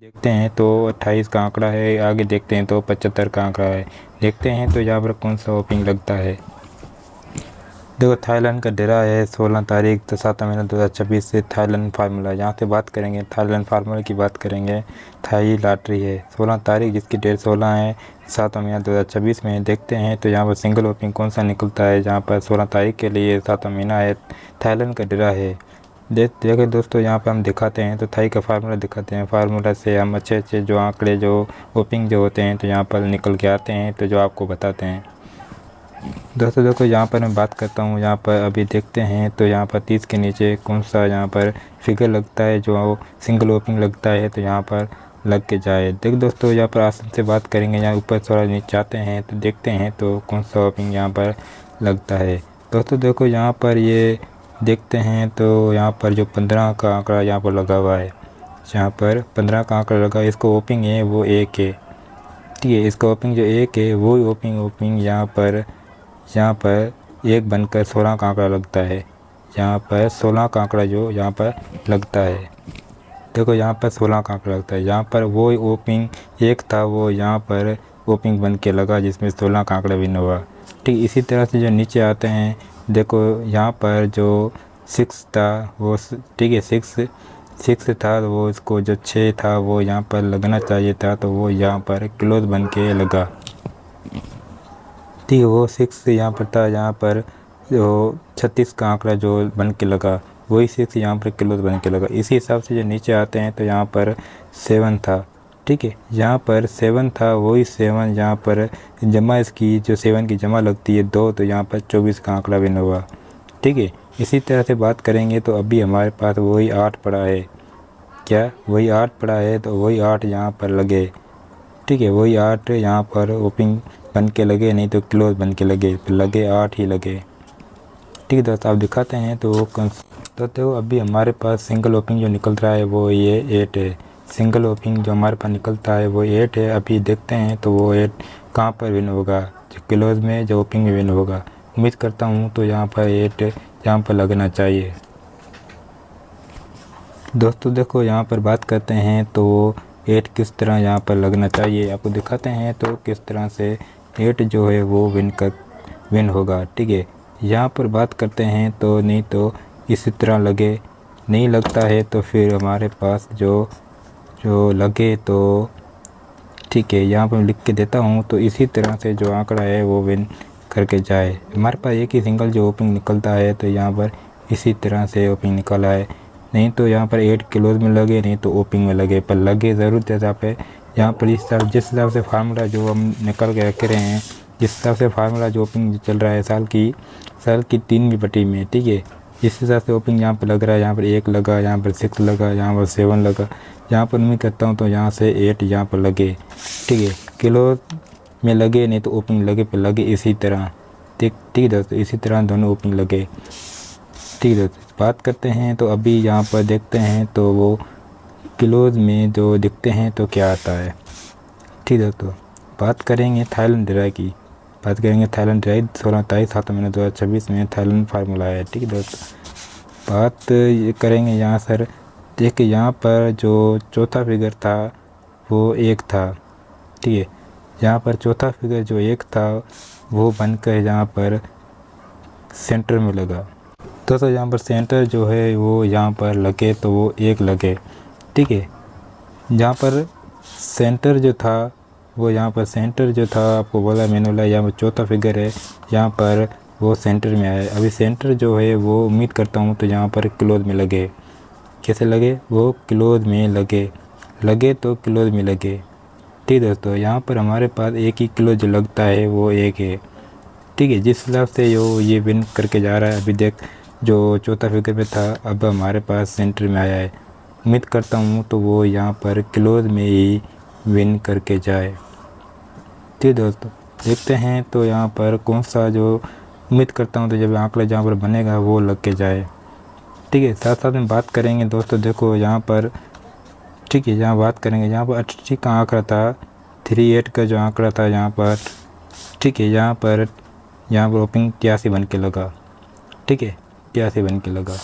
देखते हैं तो 28 का आंकड़ा है, आगे देखते हैं तो 75 का आंकड़ा है। देखते हैं तो यहाँ पर कौन सा ओपनिंग लगता है। देखो थाईलैंड का डेरा है 16 तारीख तो 7 महीना 2026 से थाईलैंड फार्मूला, यहाँ से बात करेंगे थाईलैंड फार्मूला की बात करेंगे। थाई लॉटरी है 16 तारीख जिसकी डेट 16 है 7 महीना 2026 में। देखते हैं तो यहाँ पर सिंगल ओपनिंग कौन सा निकलता है। जहाँ पर 16 तारीख के लिए 7 महीना है, थाईलैंड का डेरा है। देखिए दोस्तों यहाँ पर हम दिखाते हैं तो थाई का फार्मूला दिखाते हैं। फार्मूला से हम अच्छे जो आंकड़े जो ओपनिंग जो होते हैं तो यहाँ पर निकल के आते हैं, तो जो आपको बताते हैं। दोस्तों देखो यहाँ पर मैं बात करता हूँ, यहाँ पर अभी देखते हैं तो यहाँ पर 30 के नीचे कौन सा यहाँ पर फिगर लगता है जो सिंगल ओपनिंग लगता है तो यहाँ पर लग के जाए। देख दोस्तों यहाँ पर आसन से बात करेंगे, यहाँ ऊपर थोड़ा नीचे आते हैं तो देखते हैं तो कौन सा ओपनिंग यहाँ पर लगता है। दोस्तों देखो यहाँ पर ये देखते हैं तो यहाँ पर जो 15 का आंकड़ा यहाँ पर लगा हुआ है, यहाँ पर 15 का आंकड़ा लगा, इसको ओपनिंग है वो 1 है। ठीक है, इसका ओपनिंग जो 1 है वो ओपनिंग यहाँ पर 1 बनकर 16 का आंकड़ा लगता है। यहाँ पर 16 का आंकड़ा जो यहाँ पर लगता है, देखो यहाँ पर 16 का आंकड़ा लगता है। यहाँ पर वो ओपनिंग 1 था वो यहाँ पर ओपनिंग बन के लगा जिसमें 16 का आंकड़ा विन हुआ। ठीक इसी तरह से जो नीचे आते हैं देखो यहाँ पर जो 6 था वो ठीक है 6 था तो वो इसको जो 6 था वो यहाँ पर लगना चाहिए था तो वो यहाँ पर क्लोज बन के लगा। ठीक है, वो 6 यहाँ पर था, यहाँ पर जो 36 का आंकड़ा जो बन के लगा वही 6 यहाँ पर क्लोज बन के लगा। इसी हिसाब से जो नीचे आते हैं तो यहाँ पर 7 था। ठीक है, यहाँ पर 7 था वही 7 यहाँ पर जमा इसकी जो 7 की जमा लगती है 2 तो यहाँ पर 24 का आंकड़ा विन हुआ। ठीक है, इसी तरह से बात करेंगे तो अभी हमारे पास वही 8 पड़ा है, क्या वही 8 पड़ा है तो वही 8 यहाँ पर लगे। ठीक है, वही 8 यहाँ पर ओपनिंग बन के लगे, नहीं तो क्लोज बन के लगे, तो लगे 8 ही लगे। ठीक है दोस्तों आप दिखाते हैं तो तो अभी हमारे पास सिंगल ओपनिंग जो निकल रहा है वो ये 8 है। सिंगल ओपनिंग जो हमारे पास निकलता है वो 8 है। अभी देखते हैं तो वो 8 कहाँ पर विन होगा, जो क्लोज में जो ओपनिंग में विन होगा। उम्मीद करता हूँ तो यहाँ पर 8 यहाँ पर लगना चाहिए। दोस्तों देखो यहाँ पर बात करते हैं तो 8 किस तरह यहाँ पर लगना चाहिए, आपको दिखाते हैं तो किस तरह से 8 जो है वो विन होगा। ठीक है, यहाँ पर बात करते हैं तो नहीं तो इसी तरह लगे, नहीं लगता है तो फिर हमारे पास जो लगे तो ठीक है यहाँ पर लिख के देता हूँ तो इसी तरह से जो आंकड़ा है वो विन करके जाए। हमारे पास एक ही सिंगल जो ओपनिंग निकलता है तो यहाँ पर इसी तरह से ओपनिंग निकला है, नहीं तो यहाँ पर 8 क्लोज में लगे, नहीं तो ओपनिंग में लगे, पर लगे ज़रूर जैसा पे यहाँ पर जिस हिसाब से फार्मूला जो हम निकल के रख रहे हैं, जिस हिसाब से फार्मूला जो ओपनिंग चल रहा है साल की 3वीं पट्टी में। ठीक है, इस हिसाब से ओपनिंग यहाँ पर लग रहा है, यहाँ पर 1 लगा, यहाँ पर 6 लगा, यहाँ पर 7 लगा, यहाँ पर उम्मीद करता हूँ तो यहाँ से 8 यहाँ पर लगे। ठीक है, क्लोज में लगे, नहीं तो ओपनिंग लगे पे लगे इसी तरह। ठीक है दोस्तों, इसी तरह दोनों ओपनिंग लगे। ठीक है दोस्तों बात करते हैं तो अभी यहाँ पर देखते हैं तो वो क्लोज में जो दिखते हैं तो क्या आता है। ठीक है दोस्तों बात करेंगे थाईलैंड डेरा की, बात करेंगे थाईलैंड डेरा 16 तारीख 7 महीना 2026 में थाईलैंड फार्मूला है। ठीक है दोस्तों बात करेंगे यहाँ सर, देखिए यहाँ पर जो चौथा फिगर था वो 1 था। ठीक है, यहाँ पर चौथा फिगर जो 1 था वो बनकर यहाँ पर सेंटर में लगा। दोस्तों यहाँ पर सेंटर जो है वो यहाँ पर लगे तो वो 1 लगे। ठीक है, यहाँ पर सेंटर जो था वो यहाँ पर सेंटर जो था आपको बोला मैंने बोला यहाँ पर चौथा फिगर है, यहाँ पर वो सेंटर में आया। अभी सेंटर जो है वो उम्मीद करता हूँ तो यहाँ पर क्लोज में लगे। कैसे लगे, वो क्लोज में लगे तो क्लोज में लगे। ठीक है दोस्तों यहाँ पर हमारे पास एक ही क्लोज जो लगता है वो 1 है। ठीक है, जिस हिसाब से ये विन करके जा रहा है, अभी देख जो चौथा फिगर में था अब हमारे पास सेंटर में आया है। उम्मीद करता हूँ तो वो यहाँ पर क्लोज में ही विन करके जाए। ठीक है दोस्तों देखते हैं तो यहाँ पर कौन सा जो उम्मीद करता हूँ तो जब आंकड़ा जहाँ पर बनेगा वो लग के जाए। ठीक है, साथ साथ में बात करेंगे दोस्तों देखो यहाँ पर। ठीक है, यहाँ बात करेंगे यहाँ पर 88 का आंकड़ा था, 38 का जो आंकड़ा था यहाँ पर। ठीक है, यहाँ पर ओपनिंग 83 बन के लगा। ठीक है, 83 बन के लगा।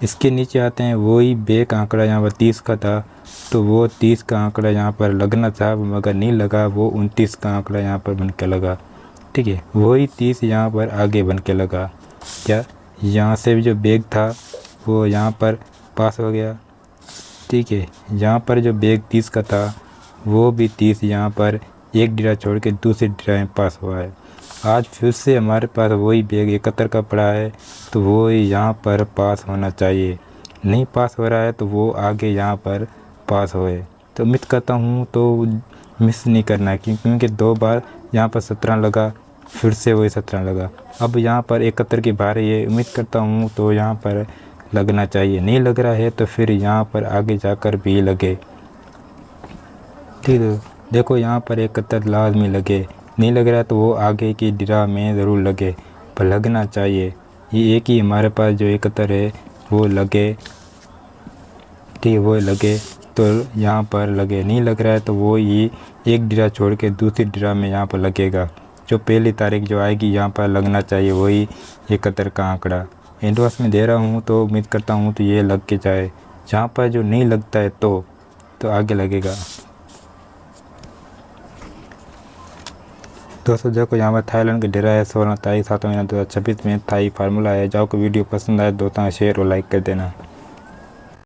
इसके नीचे आते हैं वही बैक आंकड़ा यहाँ पर 30 का था, तो वो 30 का आंकड़ा यहाँ पर लगना था, मगर नहीं लगा, वो 29 का आंकड़ा यहाँ पर बन के लगा। ठीक है, वही 30 यहाँ पर आगे बन के लगा। क्या यहाँ से भी जो बेग था वो यहाँ पर पास हो गया। ठीक है, यहाँ पर जो बेग 30 का था वो भी 30 यहाँ पर एक डिरा छोड़ के दूसरी डिरा में पास हुआ है। आज फिर से हमारे पास वही बेग 71 का पड़ा है, तो वो यहाँ पर पास होना चाहिए। नहीं पास हो रहा है तो वो आगे यहाँ पर पास होए। तो उम्मीद करता हूँ तो मिस नहीं करना है, क्योंकि 2 बार यहाँ पर 17 लगा, फिर से वही 17 लगा। अब यहाँ पर 71 की बारी है, उम्मीद करता हूँ तो यहाँ पर लगना चाहिए। नहीं लग रहा है तो फिर यहाँ पर आगे जाकर भी लगे। ठीक है, देखो यहाँ पर 71 लाजमी लगे। नहीं लग रहा है तो वो आगे की डिरा में ज़रूर लगे, पर लगना चाहिए। ये एक ही हमारे पास जो 71 है वो लगे। ठीक है, वो लगे तो यहाँ पर लगे। नहीं लग रहा है तो वो ही एक डिरा छोड़ के दूसरी डिरा में यहाँ पर लगेगा। जो पहली तारीख जो आएगी यहाँ पर लगना चाहिए वही 71 का आंकड़ा। एडवांस में दे रहा हूँ तो उम्मीद करता हूँ तो ये लग के जाए। जहाँ पर जो नहीं लगता है तो आगे लगेगा। दोस्तों देखो यहाँ पर थाईलैंड का डेरा है 16 तारीख 7 महीना 2026 में थाई फार्मूला है। जाओ को वीडियो पसंद आए दोस्तों शेयर और लाइक कर देना।